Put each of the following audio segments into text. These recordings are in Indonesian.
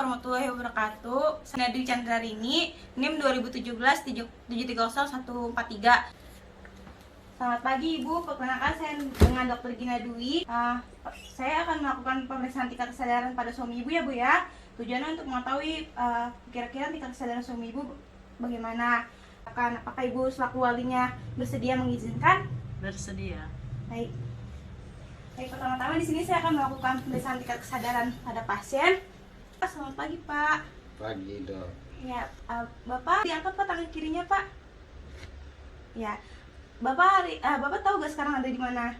warahmatullahi wabarakatuh. Saya Dwi Chandrarini, NIM 2017-730-143. Selamat pagi Ibu, perkenalkan saya dengan Dr. Gina Dwi. Saya akan melakukan pemeriksaan tingkat kesadaran pada suami Ibu ya Bu ya. Tujuannya untuk mengetahui kira-kira tingkat kesadaran suami Ibu bagaimana. Apakah Ibu selaku walinya bersedia mengizinkan? Bersedia. Baik. Pertama-tama di sini saya akan melakukan pemeriksaan tingkat kesadaran pada pasien. Selamat pagi Pak. Pagi Dok. Ya, Bapak diangkat Pak tangan kirinya Pak. Ya, Bapak tahu gak sekarang ada di mana?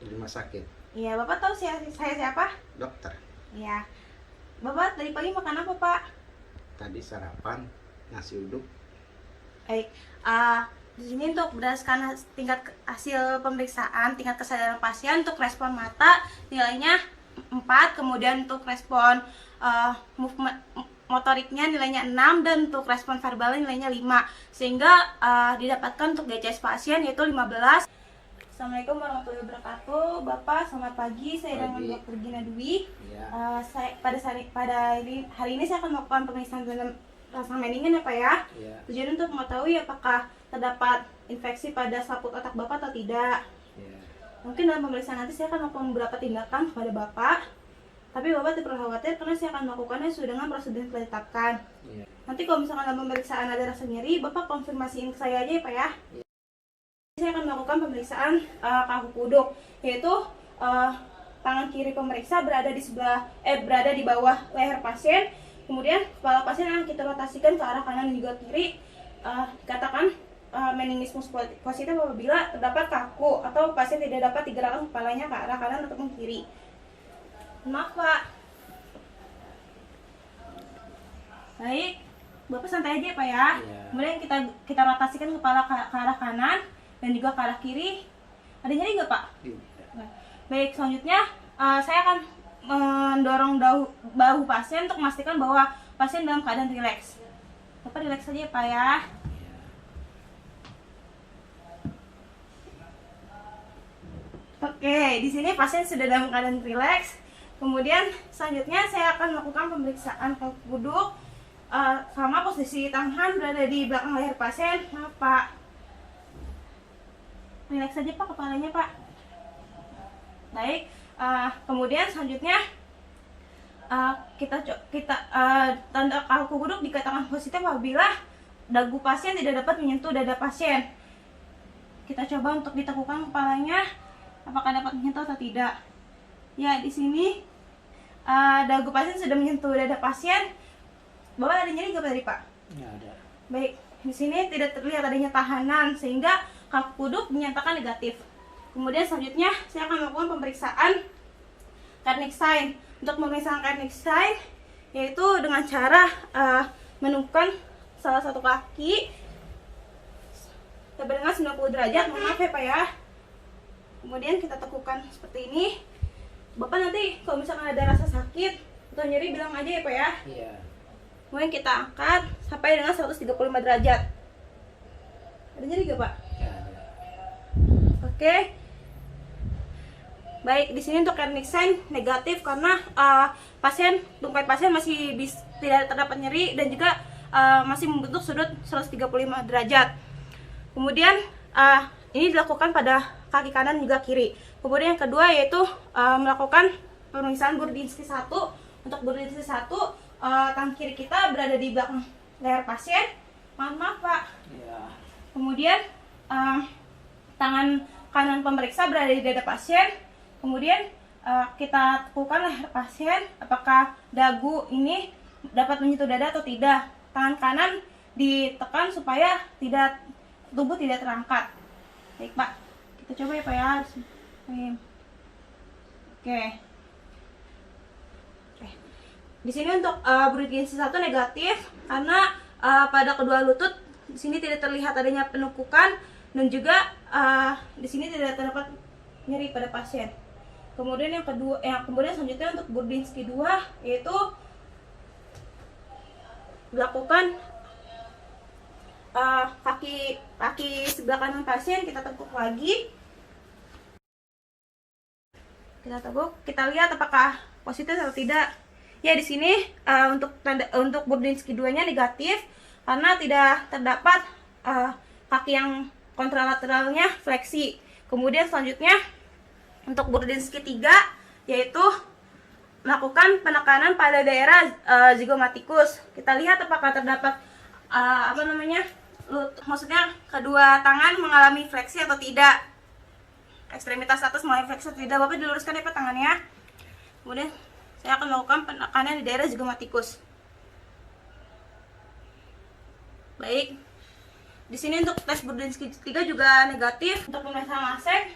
Di rumah sakit. Iya, Bapak tahu saya siapa? Dokter. Iya. Bapak tadi pagi makan apa Pak? Tadi sarapan nasi uduk. Baik. Di sini untuk berdasarkan hasil pemeriksaan tingkat kesadaran pasien untuk respon mata nilainya 4, kemudian untuk respon movement motoriknya nilainya 6, dan untuk respon verbalnya nilainya 5, sehingga didapatkan untuk DCS pasien yaitu 15. Assalamualaikum warahmatullahi wabarakatuh. Bapak selamat pagi, saya dengan Dr. Gina Dwi. Ya. Hari ini saya akan melakukan pemeriksaan dalam rasa mendingan ya Pak ya. Ya. Tujuan untuk mengetahui apakah terdapat infeksi pada selaput otak Bapak atau tidak. Ya. Mungkin dalam pemeriksaan nanti saya akan melakukan beberapa tindakan kepada Bapak, tapi Bapak tidak perlu khawatir karena saya akan melakukannya sesuai dengan prosedur yang telah ditetapkan. Ya. Nanti kalau misalkan dalam pemeriksaan ada rasa nyeri, Bapak konfirmasiin ke saya aja ya Pak ya. Ya. Saya akan melakukan pemeriksaan kaku kuduk, yaitu tangan kiri pemeriksa berada di bawah leher pasien. Kemudian kepala pasien akan kita rotasikan ke arah kanan dan juga kiri. Dikatakan meningismus positif apabila terdapat kaku atau pasien tidak dapat digerakkan kepalanya ke arah kanan ataupun kiri. Maaf Pak. Baik, Bapak santai aja Pak ya. Ya. Kemudian kita rotasikan kepala ke arah kanan dan juga ke arah kiri. Ada nyeri nggak Pak? Tidak. Baik, selanjutnya saya akan mendorong bahu pasien untuk memastikan bahwa pasien dalam keadaan rileks. Bapak rileks saja ya Pak ya. Oke, di sini pasien sudah dalam keadaan rileks. Kemudian selanjutnya saya akan melakukan pemeriksaan kaku kuduk. Sama posisi tangan berada di belakang leher pasien. Maaf Pak. Rileks saja Pak kepalanya Pak. Baik. Kemudian selanjutnya tanda kaku kuduk dikatakan positif apabila dagu pasien tidak dapat menyentuh dada pasien. Kita coba untuk ditekukan kepalanya, apakah dapat menyentuh atau tidak. Ya, di sini dagu pasien sudah menyentuh dada pasien. Bapak ada nyeri nggak tadi Pak? Nggak ada. Baik, di sini tidak terlihat adanya tahanan sehingga kaku kuduk dinyatakan negatif. Kemudian selanjutnya saya akan melakukan pemeriksaan Kernig sign. Untuk pemeriksaan Kernig sign yaitu dengan cara menundukkan salah satu kaki dengan 90 derajat. Mohon maaf ya Pak ya. Kemudian kita tekukan seperti ini. Bapak nanti kalau misalkan ada rasa sakit atau nyeri bilang aja ya Pak ya. Iya. Kemudian kita angkat sampai dengan 135 derajat. Ada nyeri gak Pak? Nggak ada. Oke. Baik, di sini untuk Kernig sign negatif karena tungkai pasien masih tidak terdapat nyeri dan juga masih membentuk sudut 135 derajat. Kemudian ini dilakukan pada kaki kanan juga kiri. Kemudian yang kedua yaitu melakukan pemeriksaan Burdinsky 1. Untuk Burdinsky 1, tangan kiri kita berada di belakang leher pasien. Maaf Pak. Iya. Kemudian tangan kanan pemeriksa berada di dada pasien. Kemudian kita tekukan leher pasien apakah dagu ini dapat menyentuh dada atau tidak. Tangan kanan ditekan supaya tubuh tidak terangkat. Baik Pak, kita coba ya Pak ya. Oke. Di sini untuk Burdinsky 1 negatif karena pada kedua lutut di sini tidak terlihat adanya penekukan dan juga di sini tidak terdapat nyeri pada pasien. Kemudian kemudian selanjutnya untuk Burdinsky 2 yaitu dilakukan kaki sebelah kanan pasien kita tekuk lagi. Kita lihat apakah positif atau tidak. Ya di sini untuk Burdinsky 2-nya negatif karena tidak terdapat kaki yang kontralateralnya fleksi. Kemudian selanjutnya untuk Burdinsky 3 yaitu melakukan penekanan pada daerah zygomatikus. Kita lihat apakah terdapat maksudnya kedua tangan mengalami fleksi atau tidak. Ekstremitas atas mengalami fleksi atau tidak. Bapak diluruskan ya Pak tangannya. Kemudian saya akan melakukan penekanan di daerah zygomatikus. Baik. Di sini untuk tes Burdinsky 3 juga negatif. Untuk pemeriksaan lasek,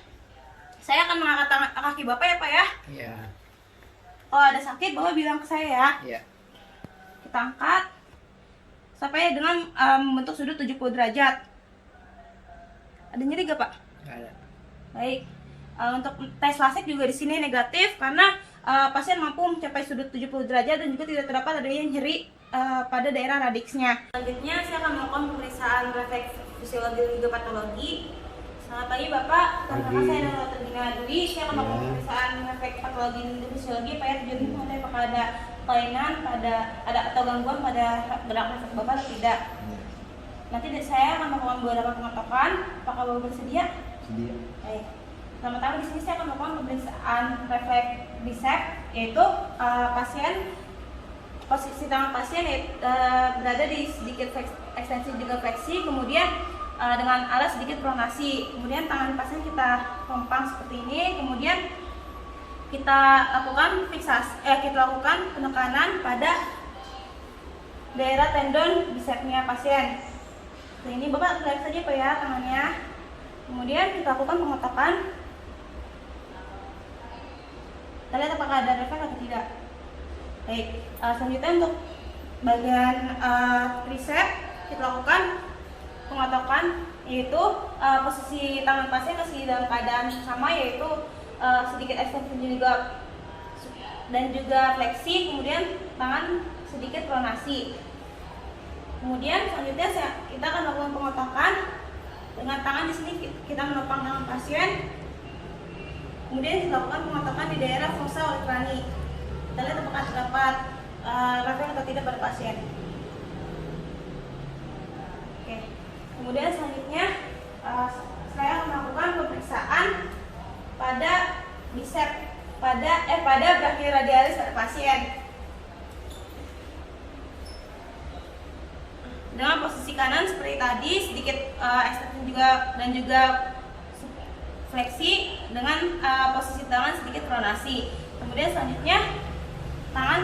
saya akan mengangkat kaki Bapak ya Pak ya. Iya. Kalau ada sakit, Bapak bilang ke saya ya. Iya. Kita angkat sampai dengan membentuk sudut 70 derajat. Ada nyeri gak Pak? Nggak ada. Baik. Untuk tes lasek juga di sini negatif karena pasien mampu mencapai sudut 70 derajat dan juga tidak terdapat adanya nyeri pada daerah radiksnya. Selanjutnya saya akan melakukan pemeriksaan refleks fisiologi dan juga patologi. Selamat pagi Bapak, bersama saya adalah Dr. Dina Dwi. Saya akan melakukan pemeriksaan refleks patologi dan juga fisiologi. Pak ya, tujuannya mengetahui apakah ada kelainan atau gangguan pada gerak refleks Bapak atau tidak. Nanti saya akan melakukan beberapa pengetokan. Apakah Bapak bersedia? Sedia. Baik. Pertama di sini saya akan melakukan pemeriksaan refleks bicep, yaitu posisi tangan pasien berada di sedikit ekstensi juga fleksi, kemudian dengan alas sedikit pronasi. Kemudian tangan pasien kita rompang seperti ini, kemudian kita lakukan penekanan pada daerah tendon bicepnya pasien. Nah, ini Bapak lihat saja Pak ya tangannya. Kemudian kita lakukan pengetokan. Kita lihat apakah ada refleks atau tidak. Baik, selanjutnya untuk bagian tricep kita lakukan pengetokan, yaitu posisi tangan pasien masih dalam keadaan sama, yaitu sedikit ekstensi juga dan juga fleksi, kemudian tangan sedikit pronasi. Kemudian selanjutnya kita akan melakukan pengetokan dengan tangan di sini kita menopang tangan pasien. Kemudian kita lakukan pengetokan di daerah fossa olecrani. Kita lihat apakah terdapat refleks atau tidak pada pasien. Oke. Kemudian selanjutnya saya akan melakukan pemeriksaan pada bicep pada brachioradialis pada pasien. Dengan posisi kanan seperti tadi, sedikit ekstensi juga dan juga fleksi dengan posisi tangan sedikit pronasi. Kemudian selanjutnya tangan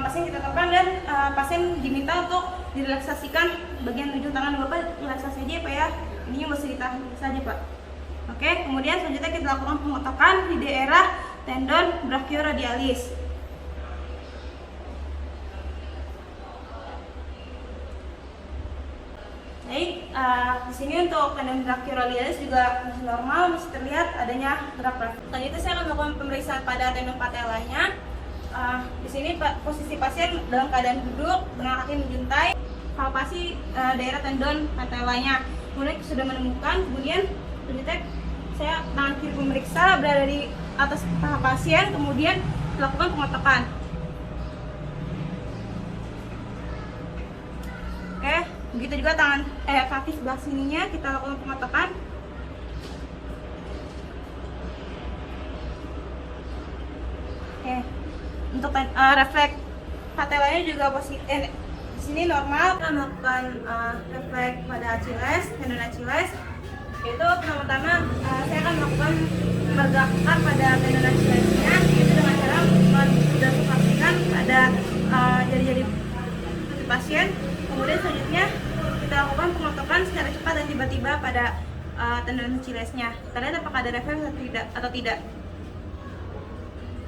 pasien kita topang dan pasien diminta untuk direlaksasikan bagian ujung tangan. Bapak relaksasi aja ya Pak ya. Ini masih ditahan saja Pak. Oke, kemudian selanjutnya kita lakukan pengetokan di daerah tendon brachioradialis. Baik, di sini untuk tendon brachioradialis juga masih normal, masih terlihat adanya gerak refleks. Selanjutnya saya akan melakukan pemeriksaan pada tendon patellanya. Di sini posisi pasien dalam keadaan duduk dengan kaki menjuntai, palpasi daerah tendon patellanya. Kemudian sudah menemukan, kemudian selanjutnya saya tangan kiri pemeriksa berada di atas paha pasien, kemudian dilakukan pengetokan. Oke. Begitu juga tangan kaki sebelah sininya kita lakukan pengetokan. Oke. Untuk refleks patellanya juga positif. Di sini normal. Kita melakukan refleks pada Achilles, tendon Achilles. Yaitu pertama-tama saya akan melakukan pergerakan pada tendon Achillesnya, yaitu dengan cara mendasarkan pada jari-jari pasien. Kemudian selanjutnya kita lakukan pengetokan secara cepat dan tiba-tiba pada tendon Achillesnya. Kita lihat apakah ada refleks atau tidak.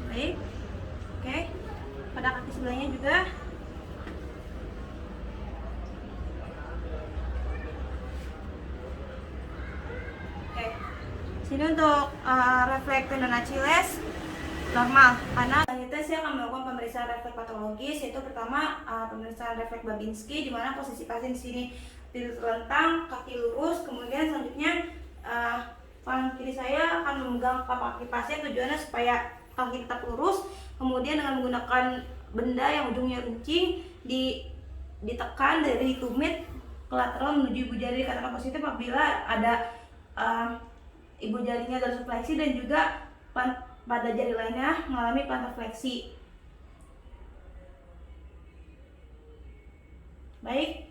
Baik. Oke. Pada kaki sebelahnya juga. Oke. Sini untuk refleks tendon Achilles normal, karena selanjutnya saya akan melakukan pemeriksaan refleks patologis, yaitu pertama pemeriksaan refleks Babinski, di mana posisi pasien di sini tidur terlentang, kaki lurus. Kemudian selanjutnya tangan kiri saya akan memegang kaki pasien, tujuannya supaya kaki tetap lurus. Kemudian dengan menggunakan benda yang ujungnya runcing ditekan dari tumit ke lateral menuju ibu jari. Dikatakan positif apabila ada ibu jarinya dorsifleksi dan juga pada jari lainnya mengalami plantarfleksi. Baik,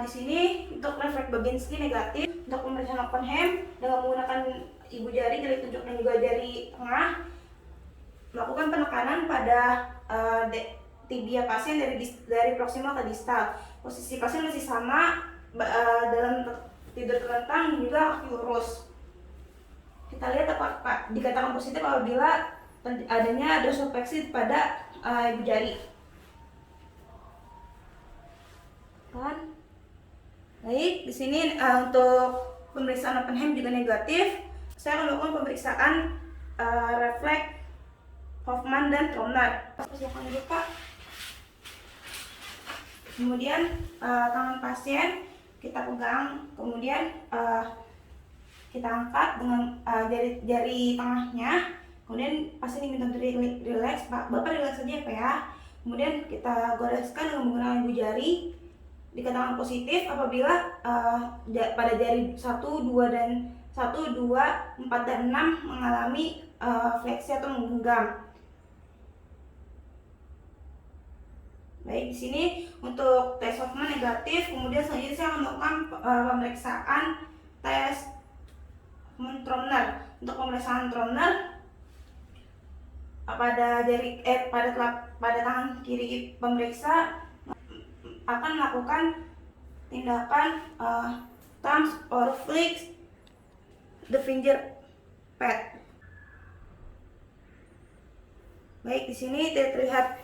di sini untuk refleks Babinski negatif untuk pemeriksaan Oppenheim dengan menggunakan ibu jari tunjuk dan juga jari tengah melakukan penekanan pada tibia pasien dari proksimal ke distal. Posisi pasien masih sama dalam tidur terlentang juga kaki lurus. Kita lihat apakah dikatakan positif apabila adanya dorsifleksi pada ibu jari. Kan? Baik, di sini untuk pemeriksaan Oppenheim juga negatif. Saya akan melakukan pemeriksaan refleks Hoffman dan Tromner. Persiapan dulu, Pak. Kemudian tangan pasien kita pegang, kemudian kita angkat dengan jari tengahnya. Kemudian pasien diminta relax, Pak. Bapak relax saja, Pak ya. Kemudian kita goreskan dengan menggunakan ibu jari. Dikatakan positif apabila pada jari 1, 2, 4, dan 6 mengalami fleksi atau menggenggam. Baik, di sini untuk tes Hoffman negatif. Kemudian selanjutnya saya akan melakukan pemeriksaan tes Tromner. Untuk pemeriksaan Tromner pada tangan kiri pemeriksa akan melakukan tindakan thumbs or flicks the finger pad. Baik, di sini terlihat